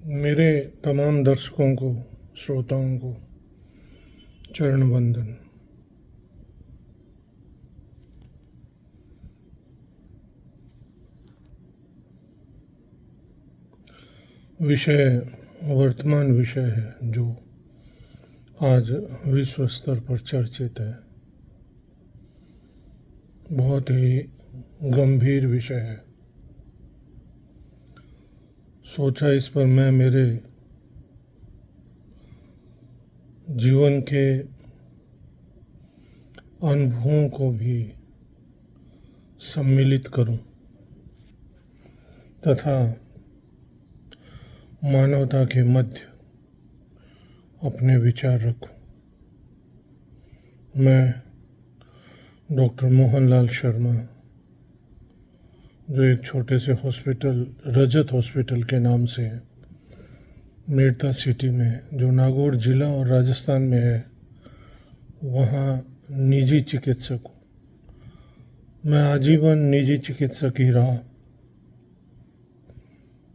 मेरे तमाम दर्शकों को, श्रोताओं को चरण वंदन। विषय वर्तमान विषय है जो आज विश्व स्तर पर चर्चित है। बहुत ही गंभीर विषय है। सोचा इस पर मैं मेरे जीवन के अनुभवों को भी सम्मिलित करूं तथा मानवता के मध्य अपने विचार रखूं। मैं डॉक्टर मोहनलाल शर्मा, जो एक छोटे से हॉस्पिटल रजत हॉस्पिटल के नाम से है, मेड़ता सिटी में, जो नागौर जिला और राजस्थान में है, वहाँ निजी चिकित्सक हूँ। मैं आजीवन निजी चिकित्सक ही रहा,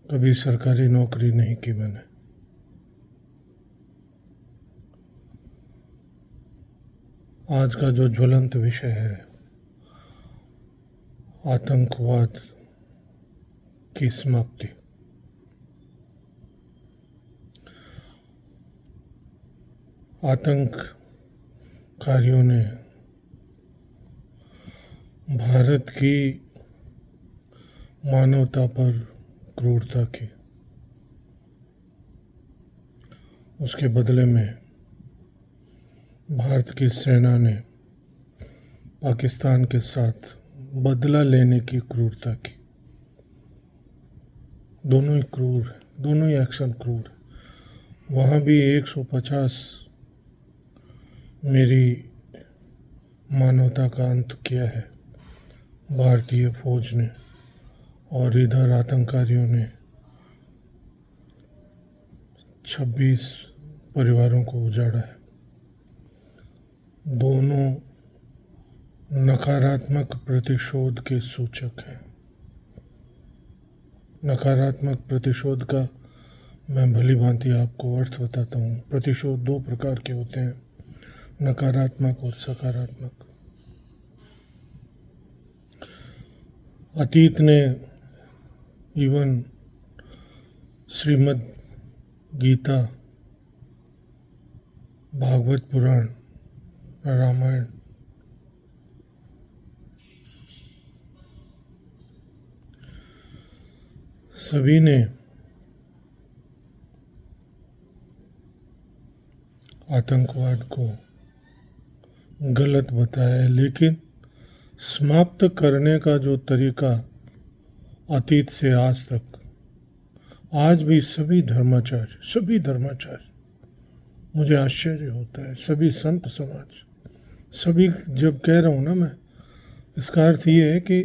कभी सरकारी नौकरी नहीं की मैंने। आज का जो ज्वलंत विषय है, आतंकवाद की समाप्ति। आतंककारियों ने भारत की मानवता पर क्रूरता की। उसके बदले में भारत की सेना ने पाकिस्तान के साथ बदला लेने की क्रूरता की। दोनों ही क्रूर है, दोनों ही एक्शन क्रूर है। वहाँ भी 150 मेरी मानवता का अंत किया है भारतीय फौज ने, और इधर आतंककारियों ने 26 परिवारों को उजाड़ा है। दोनों नकारात्मक प्रतिशोध के सूचक हैं। नकारात्मक प्रतिशोध का मैं भली भांति आपको अर्थ बताता हूँ। प्रतिशोध दो प्रकार के होते हैं, नकारात्मक और सकारात्मक। अतीत ने इवन श्रीमद् गीता, भागवत पुराण, रामायण, सभी ने आतंकवाद को गलत बताया है, लेकिन समाप्त करने का जो तरीका अतीत से आज तक, आज भी सभी धर्माचार्य, मुझे आश्चर्य होता है, सभी संत समाज, सभी, जब कह रहा हूँ ना मैं, इसका अर्थ ये है कि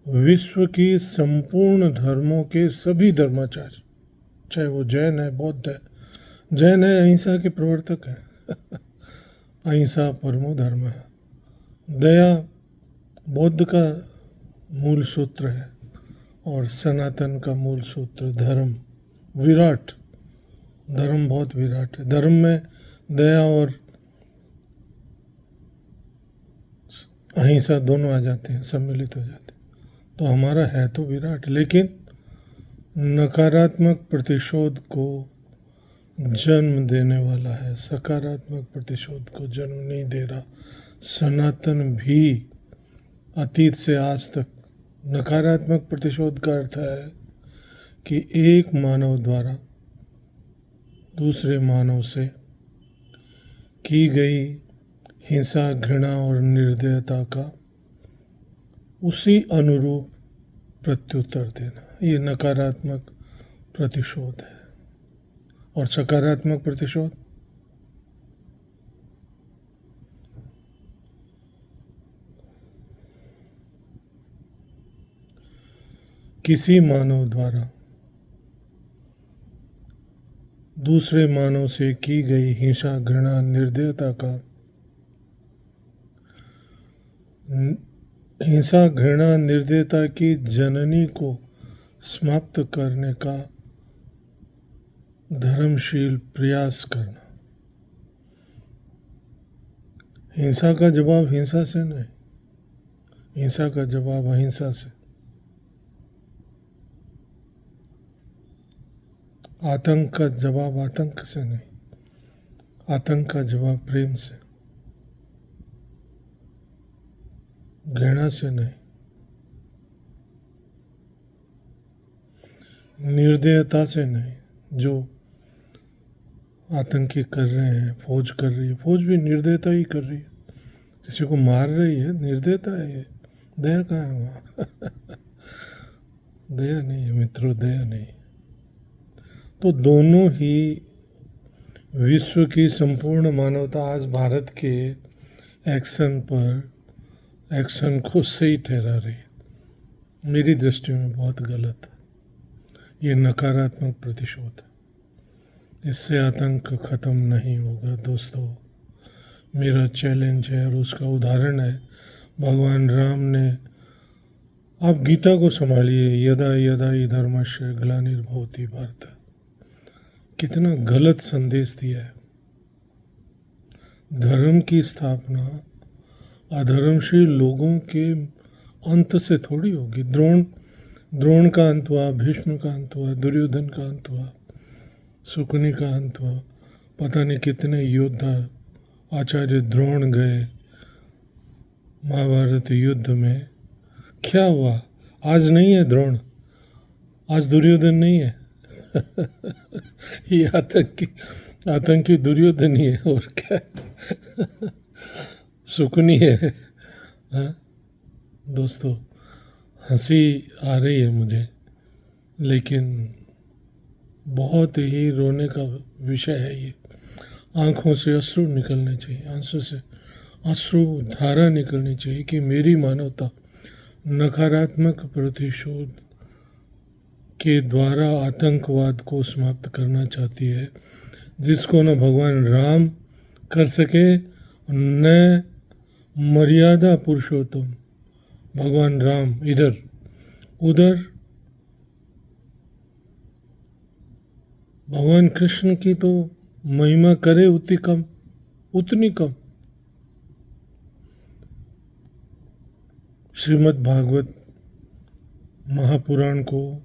विश्व की संपूर्ण धर्मों के सभी धर्माचार्य, चाहे वो जैन है, बौद्ध है, जैन है अहिंसा के प्रवर्तक है अहिंसा परमो धर्म है। दया बौद्ध का मूल सूत्र है, और सनातन का मूल सूत्र धर्म, विराट धर्म, बहुत विराट है। धर्म में दया और अहिंसा दोनों आ जाते हैं, सम्मिलित हो जाते हैं। तो हमारा है तो विराट, लेकिन नकारात्मक प्रतिशोध को जन्म देने वाला है, सकारात्मक प्रतिशोध को जन्म नहीं दे रहा। सनातन भी अतीत से आज तक, नकारात्मक प्रतिशोध का अर्थ है कि एक मानव द्वारा दूसरे मानव से की गई हिंसा, घृणा और निर्दयता का उसी अनुरूप प्रत्युत्तर देना, ये नकारात्मक प्रतिशोध है। और सकारात्मक प्रतिशोध किसी मानव द्वारा दूसरे मानव से की गई हिंसा, घृणा, निर्दयता का, हिंसा, घृणा, निर्दयता की जननी को समाप्त करने का धर्मशील प्रयास करना। हिंसा का जवाब हिंसा से नहीं, हिंसा का जवाब अहिंसा से। आतंक का जवाब आतंक से नहीं, आतंक का जवाब प्रेम से, घृणा से नहीं, निर्दयता से नहीं। जो आतंकी कर रहे हैं, फौज कर रही है, फौज भी निर्दयता ही कर रही है, किसी को मार रही है, निर्दयता है ये। दया कहाँ है वहाँ? दया नहीं है मित्रों, दया नहीं। तो दोनों ही विश्व की संपूर्ण मानवता आज भारत के एक्शन को सही ठहरा रही है। मेरी दृष्टि में बहुत गलत है। ये नकारात्मक प्रतिशोध है, इससे आतंक खत्म नहीं होगा दोस्तों। मेरा चैलेंज है और उसका उदाहरण है भगवान राम ने। आप गीता को संभालिए, यदा यदा हि धर्मस्य ग्लानिर्भवति भारत। कितना गलत संदेश दिया है। धर्म की स्थापना अधर्मशील लोगों के अंत से थोड़ी होगी। द्रोण का अंत हुआ, भीष्म का अंत हुआ, दुर्योधन का अंत हुआ, शुकनी का अंत हुआ, पता नहीं कितने योद्धा आचार्य द्रोण गए महाभारत युद्ध में। क्या हुआ? आज नहीं है द्रोण, आज दुर्योधन नहीं है। ये आतंकी दुर्योधन ही है, और क्या? सुकनी है। हाँ दोस्तों, हंसी आ रही है मुझे, लेकिन बहुत ही रोने का विषय है ये। आंखों से अश्रु निकलने चाहिए, आंसू से अश्रु धारा निकलनी चाहिए कि मेरी मानवता नकारात्मक प्रतिशोध के द्वारा आतंकवाद को समाप्त करना चाहती है, जिसको न भगवान राम कर सके न मर्यादा पुरुषोत्तम भगवान राम इधर उधर। भगवान कृष्ण की तो महिमा करे उतनी कम। श्रीमद् भागवत महापुराण को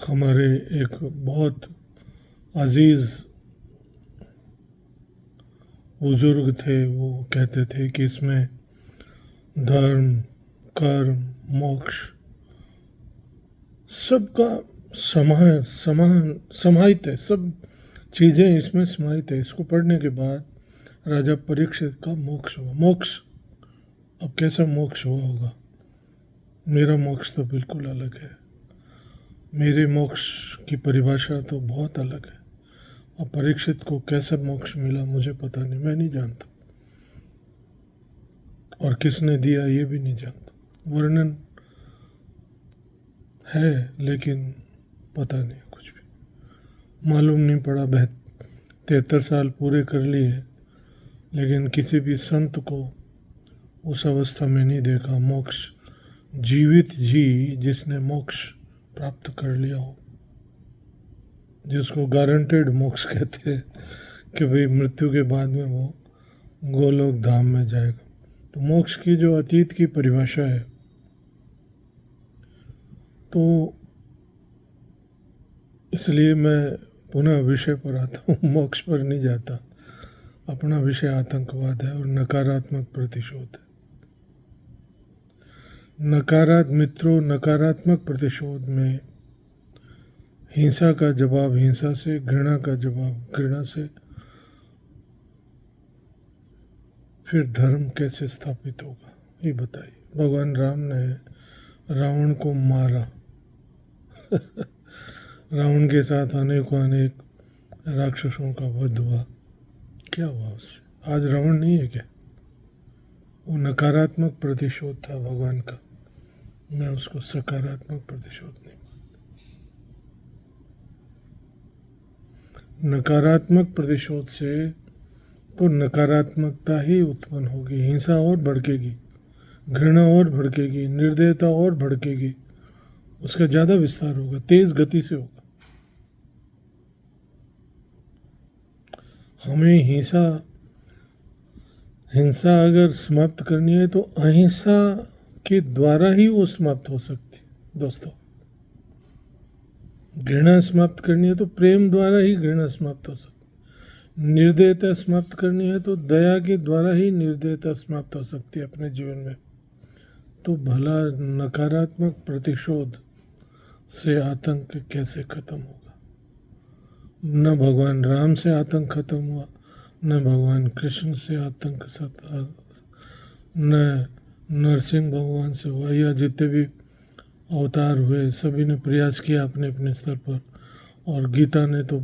हमारे एक बहुत अजीज बुजुर्ग थे, वो कहते थे कि इसमें धर्म, कर्म, मोक्ष सबका समाहित है, सब चीज़ें इसमें समाहित है। इसको पढ़ने के बाद राजा परीक्षित का मोक्ष हुआ। मोक्ष, अब कैसा मोक्ष हुआ होगा? मेरा मोक्ष तो बिल्कुल अलग है। मेरे मोक्ष की परिभाषा तो बहुत अलग है। अब परीक्षित को कैसा मोक्ष मिला मुझे पता नहीं, मैं नहीं जानता, और किसने दिया ये भी नहीं जानता। वर्णन है लेकिन पता नहीं, कुछ भी मालूम नहीं पड़ा। 73 साल पूरे कर लिए, लेकिन किसी भी संत को उस अवस्था में नहीं देखा मोक्ष जीवित जी जिसने मोक्ष प्राप्त कर लिया हो, जिसको गारंटेड मोक्ष कहते हैं कि भाई मृत्यु के बाद में वो गोलोक धाम में जाएगा। तो मोक्ष की जो अतीत की परिभाषा है, तो इसलिए मैं पुनः विषय पर आता हूँ, मोक्ष पर नहीं जाता। अपना विषय आतंकवाद है और नकारात्मक प्रतिशोध है। नकारात्मक प्रतिशोध में हिंसा का जवाब हिंसा से, घृणा का जवाब घृणा से। फिर धर्म कैसे स्थापित होगा ये बताइए। भगवान राम ने रावण को मारा। रावण के साथ अनेक राक्षसों का वध हुआ। क्या हुआ उससे? आज रावण नहीं है क्या? वो नकारात्मक प्रतिशोध था भगवान का। मैं उसको सकारात्मक प्रतिशोध नहीं। नकारात्मक प्रतिशोध से तो नकारात्मकता ही उत्पन्न होगी, हिंसा और भड़केगी, घृणा और भड़केगी, निर्दयता और भड़केगी, उसका ज़्यादा विस्तार होगा, तेज़ गति से होगा। हमें हिंसा अगर समाप्त करनी है तो अहिंसा के द्वारा ही वो समाप्त हो सकती है दोस्तों। घृणा समाप्त करनी है तो प्रेम द्वारा ही घृणा समाप्त हो सकती है। निर्दयता समाप्त करनी है तो दया के द्वारा ही निर्दयता समाप्त हो सकती है अपने जीवन में। तो भला नकारात्मक प्रतिशोध से आतंक कैसे खत्म होगा? न भगवान राम से आतंक खत्म हुआ, न भगवान कृष्ण से आतंक न नरसिंह भगवान से हुआ, या जितने भी अवतार हुए सभी ने प्रयास किया अपने अपने स्तर पर, और गीता ने तो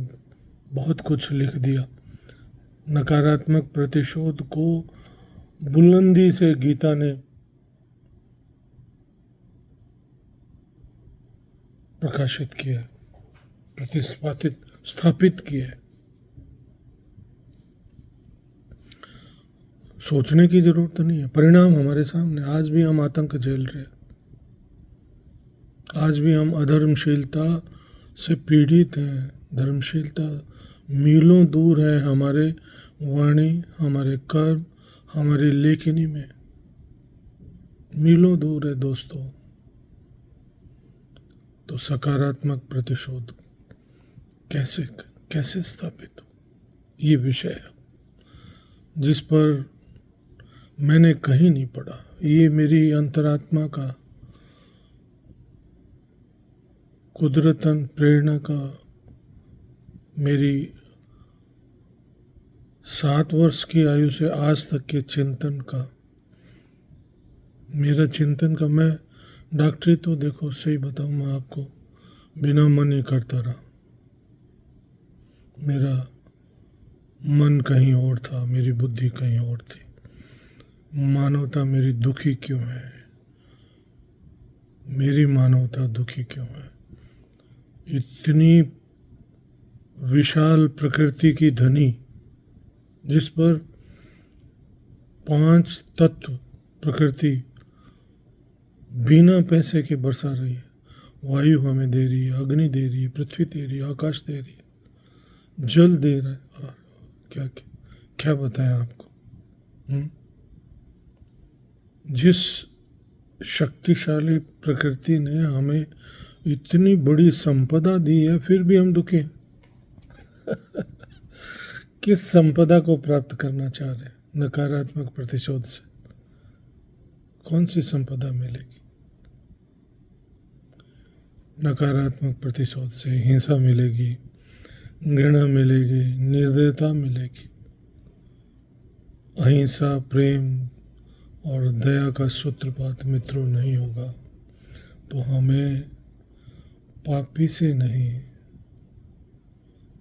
बहुत कुछ लिख दिया। नकारात्मक प्रतिशोध को बुलंदी से गीता ने प्रकाशित किया, स्थापित किया है। सोचने की जरूरत नहीं है, परिणाम हमारे सामने। आज भी हम आतंक झेल रहे हैं, आज भी हम अधर्मशीलता से पीड़ित हैं। धर्मशीलता मीलों दूर है हमारे वाणी, हमारे कर्म, हमारी लेखनी में, मीलों दूर है दोस्तों। तो सकारात्मक प्रतिशोध कैसे स्थापित हो, ये विषय है जिस पर मैंने कहीं नहीं पढ़ा। ये मेरी अंतरात्मा का, कुदरतन प्रेरणा का, मेरी 7 वर्ष की आयु से आज तक के चिंतन का, मेरा चिंतन का। मैं डॉक्टरी तो देखो सही बताऊं मैं आपको, बिना मन ही करता रहा। मेरा मन कहीं और था, मेरी बुद्धि कहीं और थी। मानवता मेरी दुखी क्यों है, मेरी मानवता दुखी क्यों है? इतनी विशाल प्रकृति की धनी, जिस पर 5 तत्व प्रकृति बिना पैसे के बरसा रही है। वायु हमें दे रही है, अग्नि दे रही है, पृथ्वी दे रही है, आकाश दे रही है, जल दे रहा है। और क्या क्या, क्या बताएं आपको? जिस शक्तिशाली प्रकृति ने हमें इतनी बड़ी संपदा दी है, फिर भी हम दुखी हैं। किस संपदा को प्राप्त करना चाह रहे हैं? नकारात्मक प्रतिशोध से कौन सी संपदा मिलेगी? नकारात्मक प्रतिशोध से हिंसा मिलेगी, घृणा मिलेगी, निर्दयता मिलेगी। अहिंसा, प्रेम और दया का सूत्रपात मित्रों नहीं होगा तो हमें पापी से नहीं,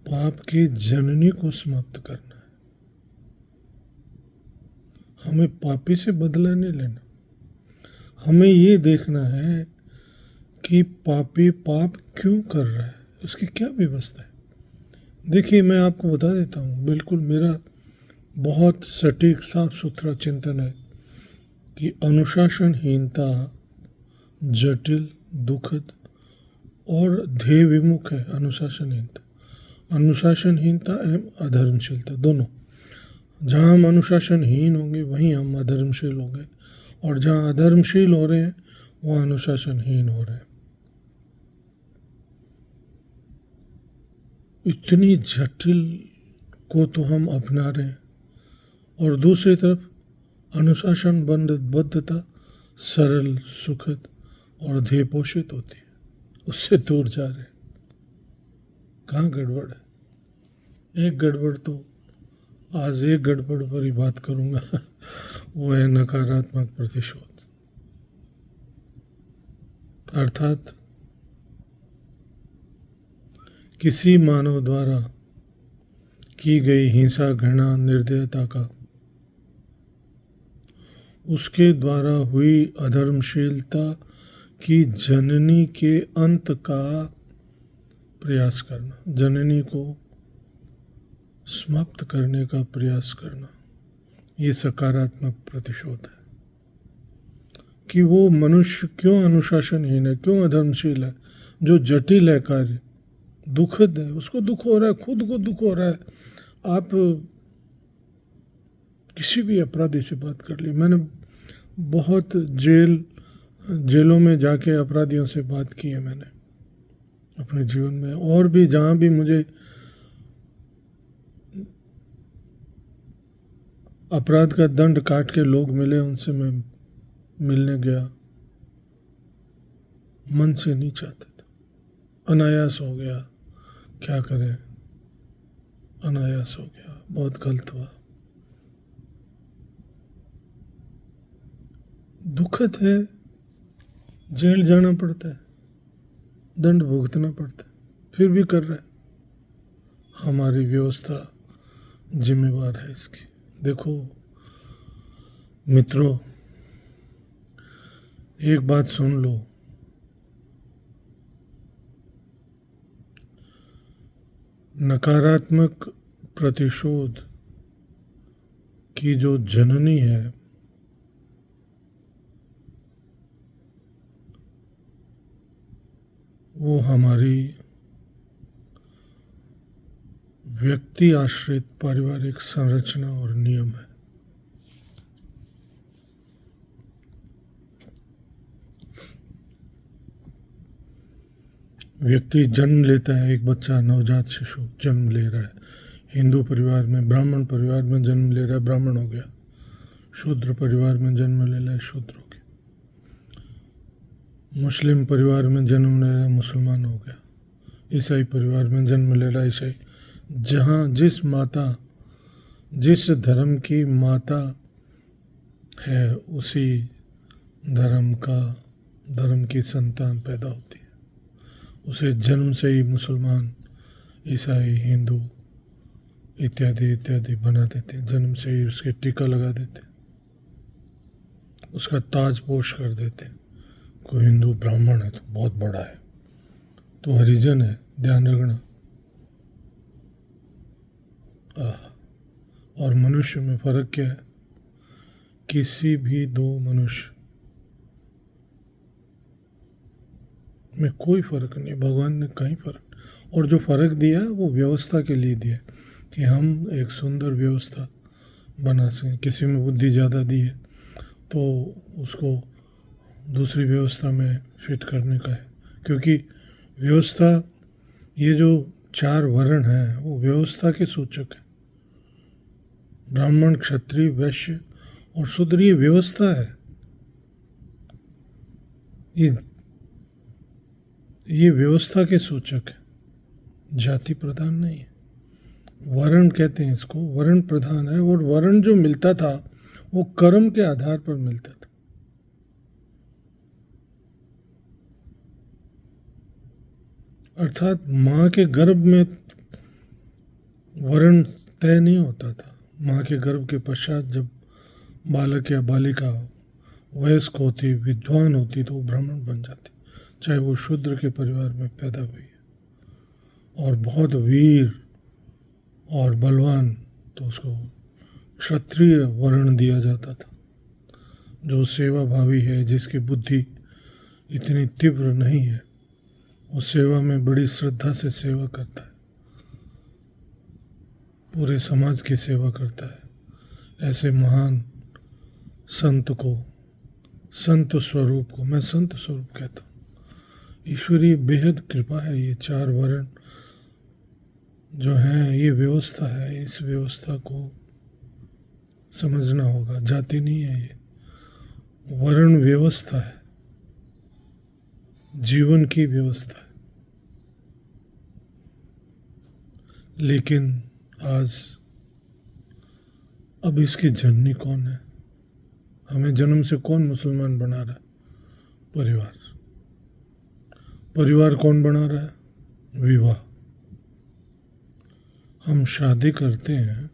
पाप की जननी को समाप्त करना है। हमें पापी से बदला नहीं लेना, हमें ये देखना है कि पापी पाप क्यों कर रहा है, उसकी क्या व्यवस्था है। देखिए मैं आपको बता देता हूँ, बिल्कुल मेरा बहुत सटीक साफ सुथरा चिंतन है कि अनुशासनहीनता जटिल, दुखद और ध्येय विमुख है। अनुशासनहीनता एवं अधर्मशीलता दोनों। जहाँ हम अनुशासनहीन होंगे वहीं हम अधर्मशील होंगे, और जहाँ अधर्मशील हो रहे हैं वहाँ अनुशासनहीन हो रहे हैं। इतनी जटिल को तो हम अपना रहे हैं, और दूसरी तरफ अनुशासन बद्धता सरल, सुखद और ध्येय पोषित होती है, उससे दूर जा रहे हैं। कहाँ गड़बड़ है? एक गड़बड़ तो आज एक गड़बड़ पर ही बात करूँगा वो है नकारात्मक प्रतिशोध। अर्थात किसी मानव द्वारा की गई हिंसा, घृणा, निर्दयता का उसके द्वारा हुई अधर्मशीलता की जननी के अंत का प्रयास करना, जननी को समाप्त करने का प्रयास करना, ये सकारात्मक प्रतिशोध है। कि वो मनुष्य क्यों अनुशासनहीन है, क्यों अधर्मशील है, जो जटिल है कार्य, दुखद है, उसको दुख हो रहा है, खुद को दुख हो रहा है, आप किसी भी अपराधी से बात कर ली, मैंने बहुत जेलों में जाके अपराधियों से बात की है मैंने अपने जीवन में, और भी जहाँ भी मुझे अपराध का दंड काट के लोग मिले उनसे मैं मिलने गया, मन से नहीं चाहते थे, अनायास हो गया, क्या करें, अनायास हो गया, बहुत गलत हुआ। दुखद है, जेल जाना पड़ता है, दंड भुगतना पड़ता है, फिर भी कर रहे हैं। हमारी व्यवस्था जिम्मेवार है इसकी। देखो मित्रों, एक बात सुन लो, नकारात्मक प्रतिशोध की जो जननी है वो हमारी व्यक्ति आश्रित पारिवारिक संरचना और नियम है। व्यक्ति जन्म लेता है, एक बच्चा नवजात शिशु जन्म ले रहा है, हिंदू परिवार में, ब्राह्मण परिवार में जन्म ले रहा है, ब्राह्मण हो गया, शूद्र परिवार में जन्म ले रहा है, शूद्र हो गया, मुस्लिम परिवार में जन्म ले रहा है, मुसलमान हो गया, ईसाई परिवार में जन्म ले रहा है, ईसाई। जहाँ जिस धर्म की माता है उसी धर्म की संतान पैदा होती है। उसे जन्म से ही मुसलमान, ईसाई, हिंदू इत्यादि इत्यादि बना देते हैं, जन्म से ही उसके टीका लगा देते हैं, उसका ताज पोश कर देते हैं। कोई हिंदू ब्राह्मण है तो बहुत बड़ा है, तो हरिजन है, ध्यान रखना। और मनुष्य में फर्क क्या है? किसी भी दो मनुष्य में कोई फर्क नहीं, भगवान ने कहीं फर्क, और जो फर्क दिया वो व्यवस्था के लिए दिया कि हम एक सुंदर व्यवस्था बना सकें। किसी में बुद्धि ज़्यादा दी है तो उसको दूसरी व्यवस्था में फिट करने का है, क्योंकि व्यवस्था, ये जो 4 वर्ण हैं वो व्यवस्था के सूचक है। ब्राह्मण, क्षत्रिय, वैश्य और शूद्र, ये व्यवस्था है, ये व्यवस्था के सूचक है, जाति प्रधान नहीं है। वर्ण कहते हैं इसको, वर्ण प्रधान है, और वर्ण जो मिलता था वो कर्म के आधार पर मिलता था। अर्थात माँ के गर्भ में वर्ण तय नहीं होता था। माँ के गर्भ के पश्चात जब बालक या बालिका वयस्क होती, विद्वान होती, तो वो ब्राह्मण बन जाती, चाहे वो शूद्र के परिवार में पैदा हुई है और बहुत वीर और बलवान, तो उसको क्षत्रिय वर्ण दिया जाता था। जो सेवा भावी है, जिसकी बुद्धि इतनी तीव्र नहीं है, वो सेवा में बड़ी श्रद्धा से सेवा करता है, पूरे समाज की सेवा करता है। ऐसे महान संत को, संत स्वरूप को मैं संत स्वरूप कहता हूँ। ईश्वरीय बेहद कृपा है। ये 4 वर्ण जो हैं, ये व्यवस्था है, इस व्यवस्था को समझना होगा। जाति नहीं है, ये वर्ण व्यवस्था है, जीवन की व्यवस्था है। लेकिन आज अब इसकी जननी कौन है? हमें जन्म से कौन मुसलमान बना रहा है? परिवार। परिवार कौन बना रहा है? विवाह। हम शादी करते हैं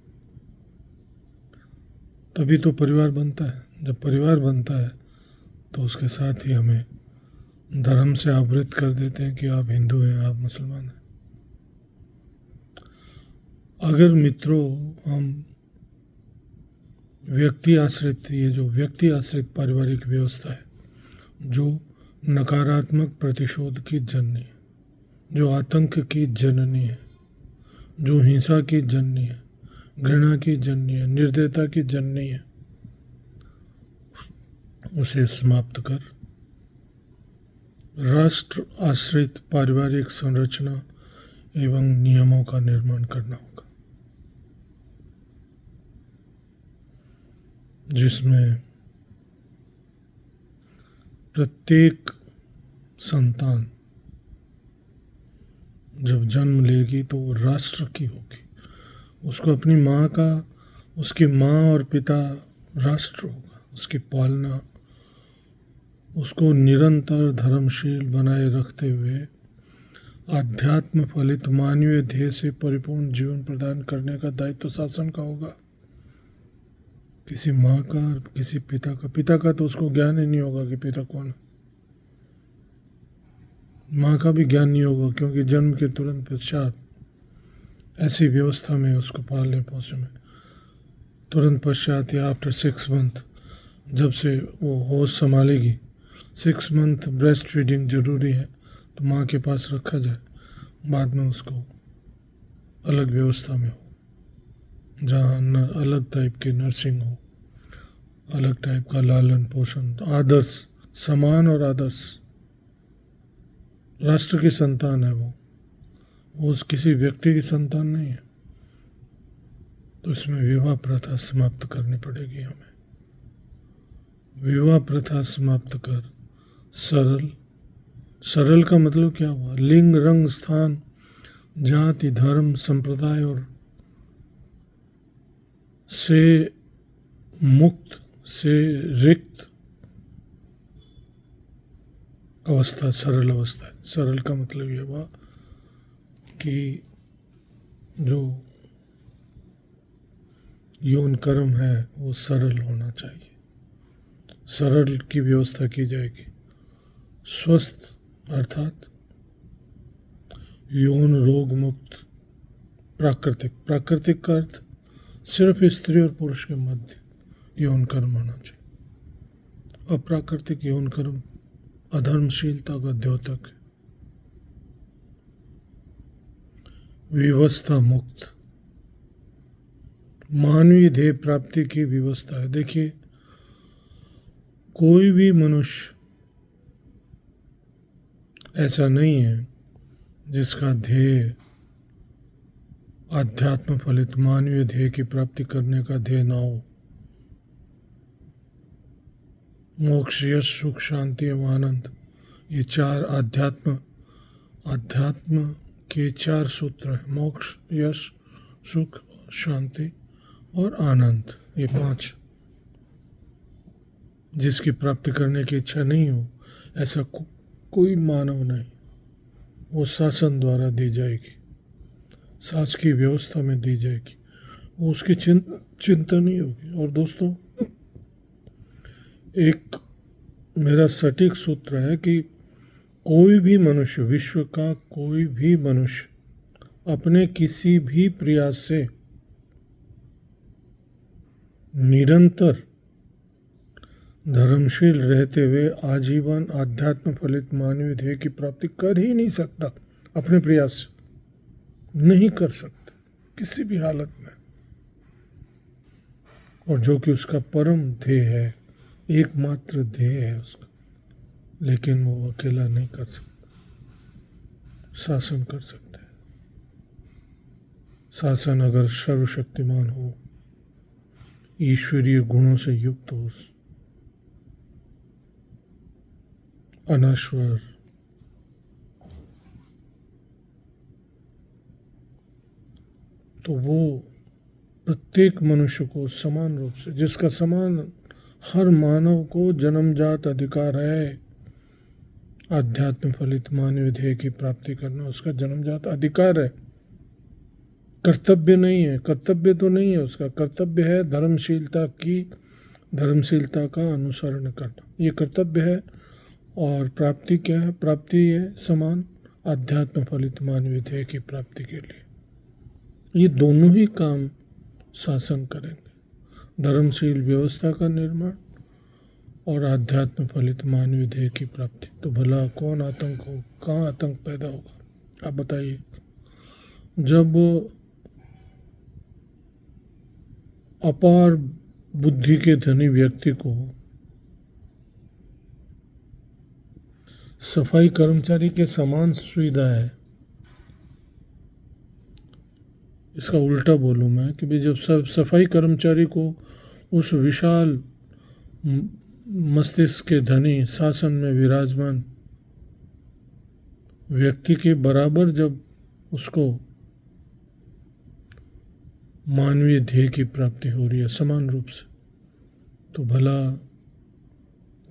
तभी तो परिवार बनता है। जब परिवार बनता है तो उसके साथ ही हमें धर्म से आवृत कर देते हैं कि आप हिंदू हैं, आप मुसलमान हैं। अगर मित्रों हम व्यक्ति आश्रित, ये जो व्यक्ति आश्रित पारिवारिक व्यवस्था है, जो नकारात्मक प्रतिशोध की जननी है, जो आतंक की जननी है, जो हिंसा की जननी है, घृणा की जननी है, निर्दयता की जननी है, उसे समाप्त कर राष्ट्र आश्रित पारिवारिक संरचना एवं नियमों का निर्माण करना होगा, जिसमें प्रत्येक संतान जब जन्म लेगी तो वो राष्ट्र की होगी, उसको अपनी माँ का, उसकी माँ और पिता राष्ट्र होगा, उसकी पालना, उसको निरंतर धर्मशील बनाए रखते हुए आध्यात्म फलित मानवीय ध्येय से परिपूर्ण जीवन प्रदान करने का दायित्व शासन का होगा। किसी माँ का और किसी पिता का तो उसको ज्ञान ही नहीं होगा कि पिता कौन है। माँ का भी ज्ञान नहीं होगा, क्योंकि जन्म के तुरंत पश्चात ऐसी व्यवस्था में उसको पालने पोसने में तुरंत पश्चात या आफ्टर 6 मंथ जब से वो होश संभालेगी, 6 मंथ ब्रेस्ट फीडिंग जरूरी है, तो माँ के पास रखा जाए, बाद में उसको अलग व्यवस्था में हो, जहाँ अलग टाइप की नर्सिंग हो, अलग टाइप का लालन पोषण, आदर्श, समान और आदर्श राष्ट्र की संतान है वो किसी व्यक्ति की संतान नहीं है। तो इसमें विवाह प्रथा समाप्त करनी पड़ेगी हमें। विवाह प्रथा समाप्त कर सरल का मतलब क्या हुआ? लिंग, रंग, स्थान, जाति, धर्म, संप्रदाय और से मुक्त, से रिक्त अवस्था सरल अवस्था है। सरल का मतलब ये हुआ कि जो यौन कर्म है वो सरल होना चाहिए, सरल की व्यवस्था की जाएगी। स्वस्थ अर्थात यौन रोग मुक्त, प्राकृतिक का अर्थ सिर्फ स्त्री और पुरुष के मध्य यौन कर्म होना चाहिए। अप्राकृतिक यौन कर्म अधर्मशीलता का द्योतक है। व्यवस्था मुक्त मानवीय ध्येय प्राप्ति की व्यवस्था है। देखिए, कोई भी मनुष्य ऐसा नहीं है जिसका ध्येय आध्यात्म फलित मानवीय ध्येय की प्राप्ति करने का ध्येय ना हो। मोक्ष, यश, सुख, शांति एवं आनंद, ये चार अध्यात्म के 4 सूत्र हैं। मोक्ष, यश, सुख, शांति और आनंद, ये 5। जिसकी प्राप्ति करने की इच्छा नहीं हो, ऐसा कोई मानव नहीं, वो शासन द्वारा दी जाएगी, शासकीय व्यवस्था में दी जाएगी, वो उसकी चिंता नहीं होगी। और दोस्तों, एक मेरा सटीक सूत्र है कि कोई भी मनुष्य, विश्व का कोई भी मनुष्य अपने किसी भी प्रयास से निरंतर धर्मशील रहते हुए आजीवन आध्यात्म फलित मानवीय ध्येय की प्राप्ति कर ही नहीं सकता। अपने प्रयास से नहीं कर सकता किसी भी हालत में। और जो कि उसका परम ध्येय है, एकमात्र ध्येय है उसका, लेकिन वो अकेला नहीं कर सकता, शासन कर सकता है। शासन अगर सर्वशक्तिमान हो, ईश्वरीय गुणों से युक्त हो, अनश्वर, तो वो प्रत्येक मनुष्य को समान रूप से, जिसका समान हर मानव को जन्मजात अधिकार है आध्यात्म फलित मानवीय ध्येय की प्राप्ति करना, उसका जन्मजात अधिकार है, कर्तव्य नहीं है। कर्तव्य तो नहीं है उसका, कर्तव्य है धर्मशीलता का अनुसरण करना, ये कर्तव्य है। और प्राप्ति क्या है? प्राप्ति है समान आध्यात्म फलित मानवीय ध्येय की प्राप्ति के लिए। ये दोनों ही काम शासन करेंगे, धर्मशील व्यवस्था का निर्माण और आध्यात्म फलित मानवीय ध्येय की प्राप्ति। तो भला कौन आतंक हो, कहाँ आतंक पैदा होगा? आप बताइए। जब अपार बुद्धि के धनी व्यक्ति को सफाई कर्मचारी के समान सुविधा है। इसका उल्टा बोलूँ मैं कि भाई जब सब सफाई कर्मचारी को उस विशाल मस्तिष्क के धनी शासन में विराजमान व्यक्ति के बराबर जब उसको मानवीय ध्येय की प्राप्ति हो रही है समान रूप से, तो भला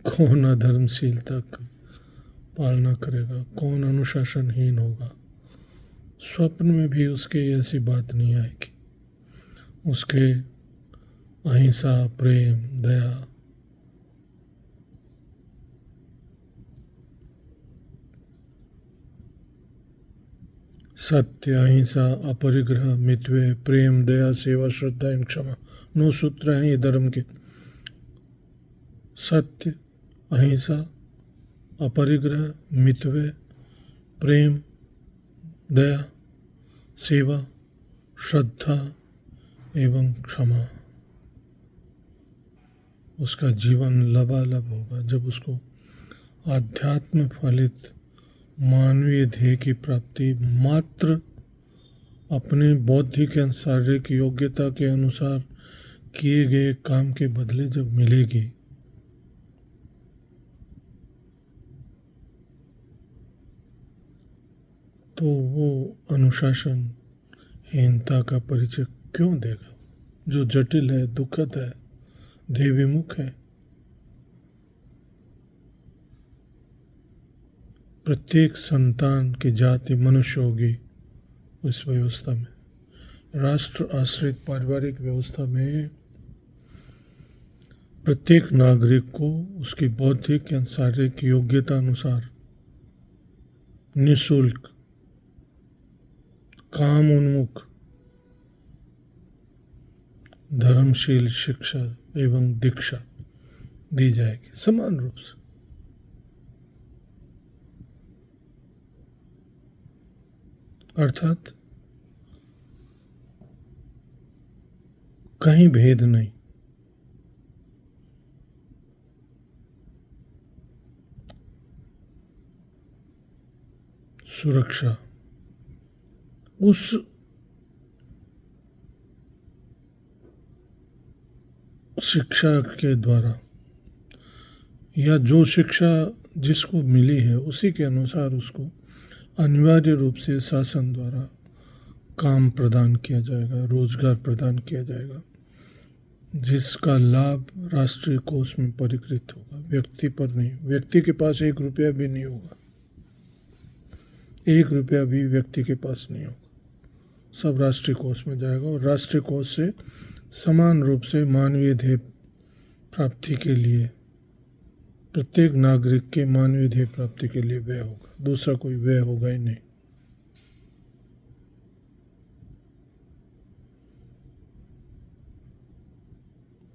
कौन अधर्मशीलता का पालना करेगा, कौन अनुशासनहीन होगा। स्वप्न में भी उसके ऐसी बात नहीं आएगी। उसके अहिंसा, प्रेम, दया, सत्य, अहिंसा, अपरिग्रह, मितव्यय, प्रेम, दया, सेवा, श्रद्धा एवं क्षमा 9 सूत्र हैं ये धर्म के। सत्य, अहिंसा, अपरिग्रह, मितव्यय, प्रेम, दया, सेवा, श्रद्धा एवं क्षमा। उसका जीवन लबालब होगा जब उसको आध्यात्म फलित मानवीय ध्येय की प्राप्ति मात्र अपने बौद्धिक एवं शारीरिक योग्यता के अनुसार किए गए काम के बदले जब मिलेगी, तो वो अनुशासनहीनता का परिचय क्यों देगा, जो जटिल है, दुखद है, ध्येय विमुख है। प्रत्येक संतान की जाति मनुष्य होगी इस व्यवस्था में। राष्ट्र आश्रित पारिवारिक व्यवस्था में प्रत्येक नागरिक को उसकी बौद्धिक या शारीरिक योग्यता अनुसार निःशुल्क, काम उन्मुख, धर्मशील शिक्षा एवं दीक्षा दी जाएगी समान रूप से। अर्थात कहीं भेद नहीं। सुरक्षा उस शिक्षा के द्वारा या जो शिक्षा जिसको मिली है उसी के अनुसार उसको अनिवार्य रूप से शासन द्वारा काम प्रदान किया जाएगा, रोजगार प्रदान किया जाएगा, जिसका लाभ राष्ट्रीय कोष में परिकृत होगा, व्यक्ति पर नहीं। व्यक्ति के पास 1 रुपया भी नहीं होगा, 1 रुपया भी व्यक्ति के पास नहीं होगा, सब राष्ट्रीय कोष में जाएगा और राष्ट्रीय कोष से समान रूप से मानवीय ध्येय प्राप्ति के लिए, प्रत्येक नागरिक के मानवीय ध्येय प्राप्ति के लिए व्यय होगा, दूसरा कोई व्यय होगा ही नहीं।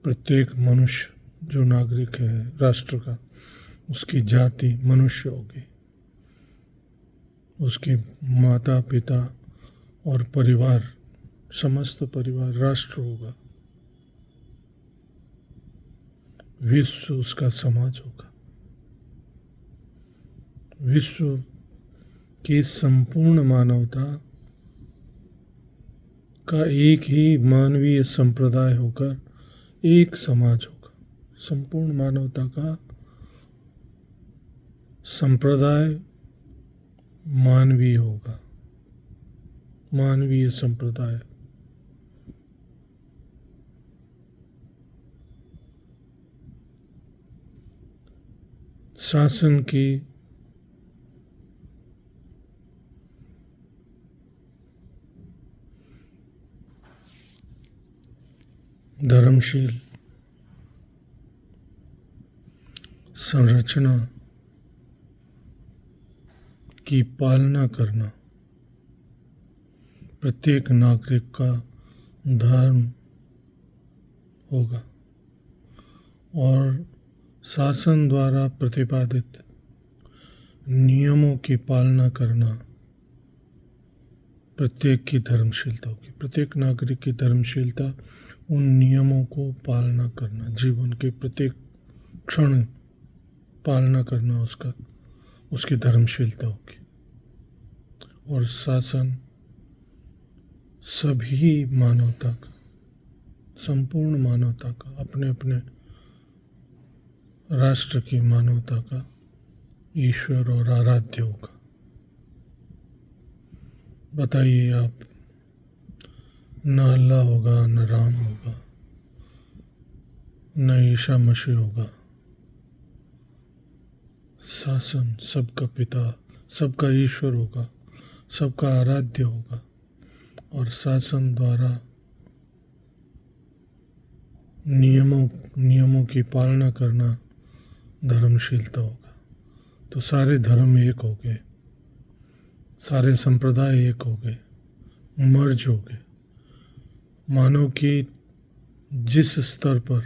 प्रत्येक मनुष्य जो नागरिक है राष्ट्र का, उसकी जाति मनुष्य होगी, उसकी माता पिता और परिवार, समस्त परिवार राष्ट्र होगा, विश्व उसका समाज होगा। विश्व की संपूर्ण मानवता का एक ही मानवीय संप्रदाय होकर एक समाज होगा। संपूर्ण मानवता का संप्रदाय मानवीय होगा, मानवीय संप्रदाय। शासन की धर्मशील संरचना की पालना करना प्रत्येक नागरिक का धर्म होगा और शासन द्वारा प्रतिपादित नियमों की पालना करना प्रत्येक की धर्मशीलता होगी। प्रत्येक नागरिक की धर्मशीलता उन नियमों को पालना करना, जीवन के प्रत्येक क्षण पालना करना उसका, उसकी धर्मशीलता होगी। और शासन सभी मानवता का, संपूर्ण मानवता का, अपने अपने राष्ट्र की मानवता का ईश्वर और आराध्य होगा। बताइए आप, न अल्लाह होगा, न राम होगा, न ईसा मसीह होगा। शासन सबका पिता, सबका ईश्वर होगा, सबका आराध्य होगा। और शासन द्वारा नियमों की पालना करना धर्मशीलता होगा। तो सारे धर्म एक हो गए, सारे संप्रदाय एक हो गए, मर्ज हो गए। मानव की जिस स्तर पर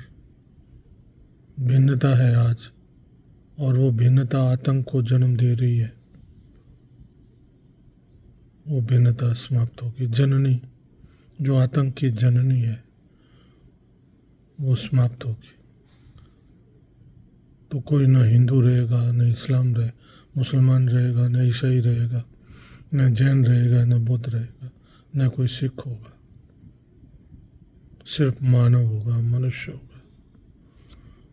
भिन्नता है आज, और वो भिन्नता आतंक को जन्म दे रही है, वो भिन्नता समाप्त होगी। जननी, जो आतंक की जननी है, वो समाप्त होगी। तो कोई न हिंदू रहेगा, न इस्लाम मुसलमान रहेगा, न ईसाई रहेगा, न जैन रहेगा, न बुद्ध रहेगा, न कोई सिख होगा। सिर्फ मानव होगा, मनुष्य होगा,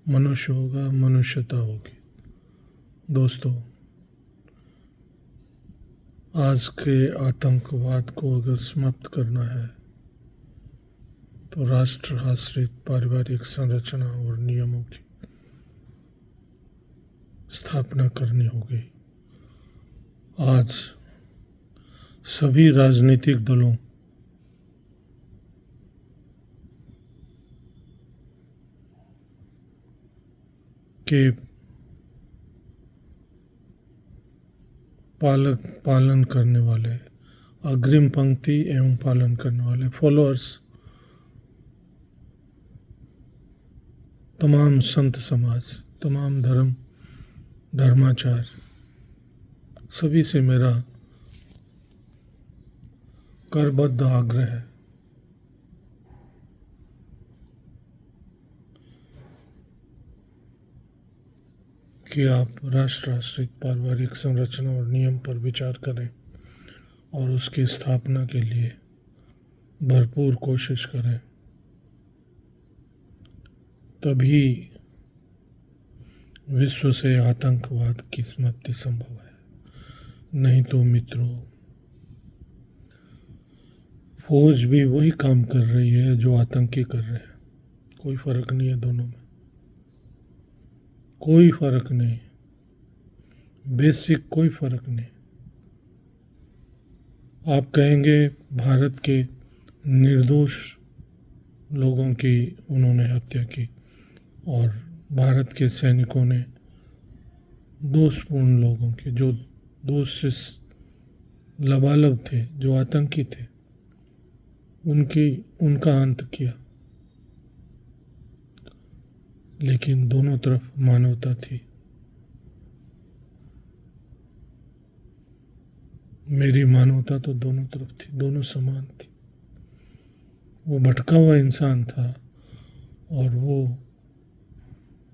मनुष्य होगा, मनुष्यता होगी। दोस्तों, आज के आतंकवाद को अगर समाप्त करना है तो राष्ट्र आश्रित पारिवारिक संरचना और नियमों की स्थापना करनी होगी। आज सभी राजनीतिक दलों के पालन करने वाले, अग्रिम पंक्ति एवं पालन करने वाले फॉलोअर्स, तमाम संत समाज, तमाम धर्माचार्य, सभी से मेरा करबद्ध आग्रह है कि आप राष्ट्र आश्रित पारिवारिक संरचना और नियम पर विचार करें और उसकी स्थापना के लिए भरपूर कोशिश करें। तभी विश्व से आतंकवाद की समाप्ति संभव है। नहीं तो मित्रों, फौज भी वही काम कर रही है जो आतंकी कर रहे हैं। कोई फर्क नहीं है दोनों में, कोई फर्क नहीं, बेसिक कोई फर्क नहीं। आप कहेंगे भारत के निर्दोष लोगों की उन्होंने हत्या की और भारत के सैनिकों ने दोषपूर्ण लोगों की, जो दोष से लबालब थे, जो आतंकी थे, उनका अंत किया। लेकिन दोनों तरफ मानवता थी। मेरी मानवता तो दोनों तरफ थी, दोनों समान थी। वो भटका हुआ इंसान था और वो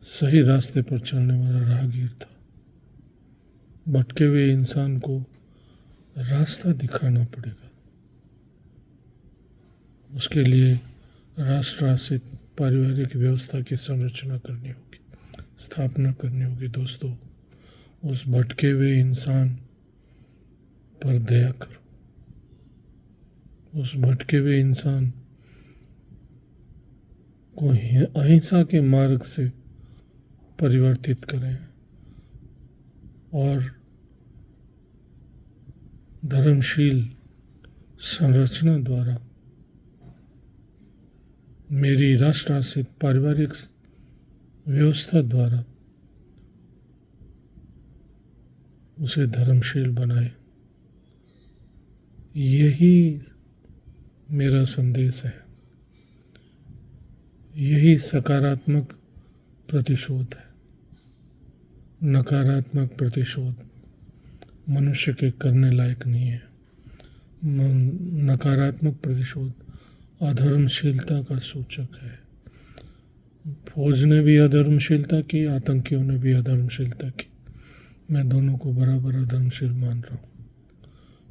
सही रास्ते पर चलने वाला राहगीर था। भटके हुए इंसान को रास्ता दिखाना पड़ेगा। उसके लिए राष्ट्र आश्रित पारिवारिक व्यवस्था की संरचना करनी होगी, स्थापना करनी होगी। दोस्तों, उस भटके हुए इंसान पर दया करो, उस भटके हुए इंसान को अहिंसा के मार्ग से परिवर्तित करें और धर्मशील संरचना द्वारा, मेरी राष्ट्र आश्रित पारिवारिक व्यवस्था द्वारा उसे धर्मशील बनाए। यही मेरा संदेश है, यही सकारात्मक प्रतिशोध है। नकारात्मक प्रतिशोध मनुष्य के करने लायक नहीं है। नकारात्मक प्रतिशोध अधर्मशीलता का सूचक है। फौज ने भी अधर्मशीलता की, आतंकियों ने भी अधर्मशीलता की। मैं दोनों को बराबर अधर्मशील मान रहा हूँ।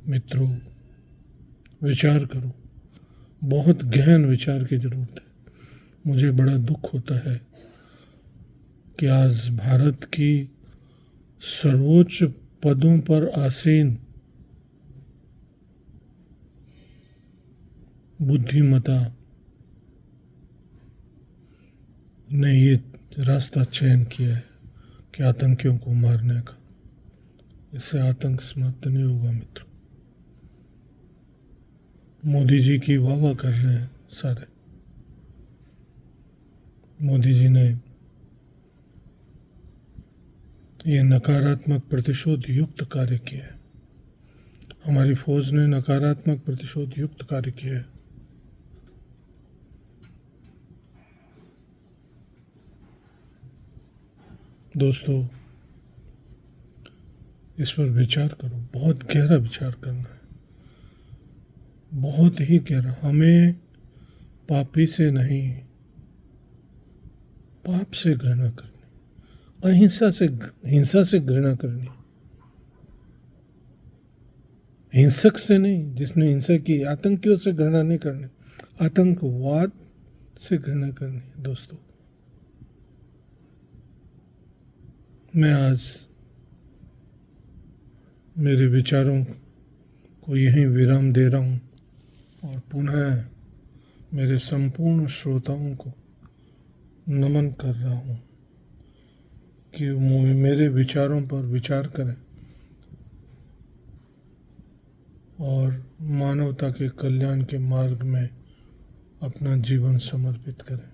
मित्रों, विचार करो, बहुत गहन विचार की जरूरत है। मुझे बड़ा दुख होता है कि आज भारत की सर्वोच्च पदों पर आसीन बुद्धिमता ने ये रास्ता चयन किया है कि आतंकियों को मारने का। इससे आतंक समाप्त नहीं होगा मित्रों। मोदी जी की वाह कर रहे हैं सारे। मोदी जी ने ये नकारात्मक प्रतिशोध युक्त कार्य किया है। हमारी फौज ने नकारात्मक प्रतिशोध युक्त कार्य किया है। दोस्तों, इस पर विचार करो, बहुत गहरा विचार करना है, बहुत ही गहरा। हमें पापी से नहीं, पाप से घृणा करनी, अहिंसा से, हिंसा से घृणा करनी, हिंसक से नहीं जिसने हिंसा की। आतंकियों से घृणा नहीं करनी, आतंकवाद से घृणा करनी। दोस्तों, मैं आज मेरे विचारों को यहीं विराम दे रहा हूँ और पुनः मेरे संपूर्ण श्रोताओं को नमन कर रहा हूँ कि वो मेरे विचारों पर विचार करें और मानवता के कल्याण के मार्ग में अपना जीवन समर्पित करें।